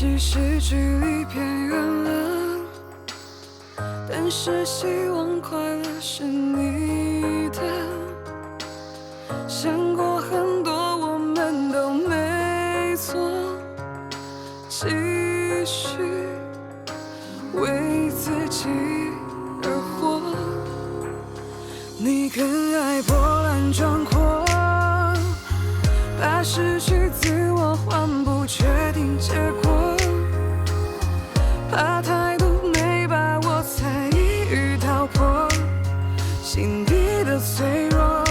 即使距离偏远了，但是希望快乐是你的。想过很多，我们都没错，继续为自己而活。你更爱波澜壮阔，怕失去自我换不确定结果，怕态度没把握才一语道破，心底的脆弱，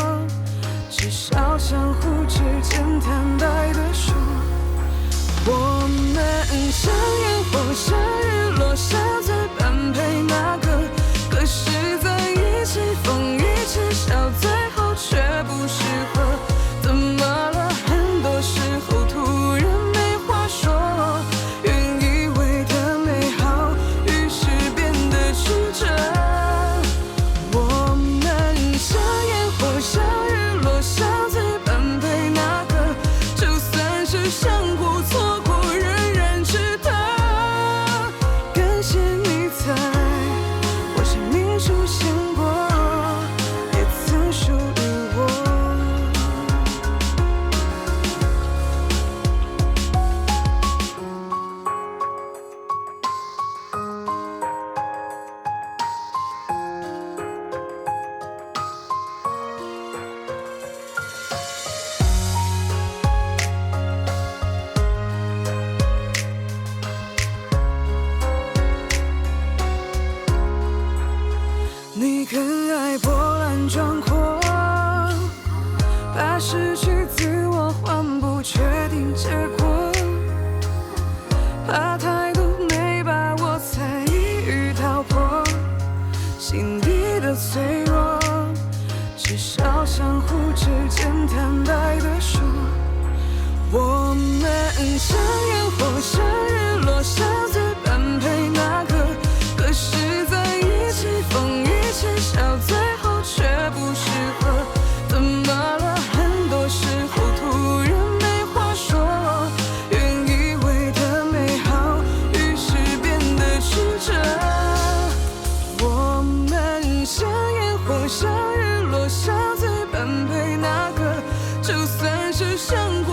至少相互之间坦白地说，我们像烟火，像日落，像最般配那个，可是在一起疯一起笑，最后却不适合。怎么了？很多时候突然没话说，原以为的美好，于是变得曲折。我们像烟火，像日落，像最般配那个，就算是相互错过，仍然值得。感谢你在我生命出现过，也曾属于我。你更爱波澜壮阔，怕失去自我换不确定结果，怕态度没把握才一语道破，心底的脆弱，至少相互之间坦白地说，我们像烟火，像日落，像最般配那个，可是在一起疯一起笑，最后却不适合。怎么了？很多时候突然没话说，原以为的美好，于是变得曲折。我们像烟火，像日落，像最般配那个，就算是相互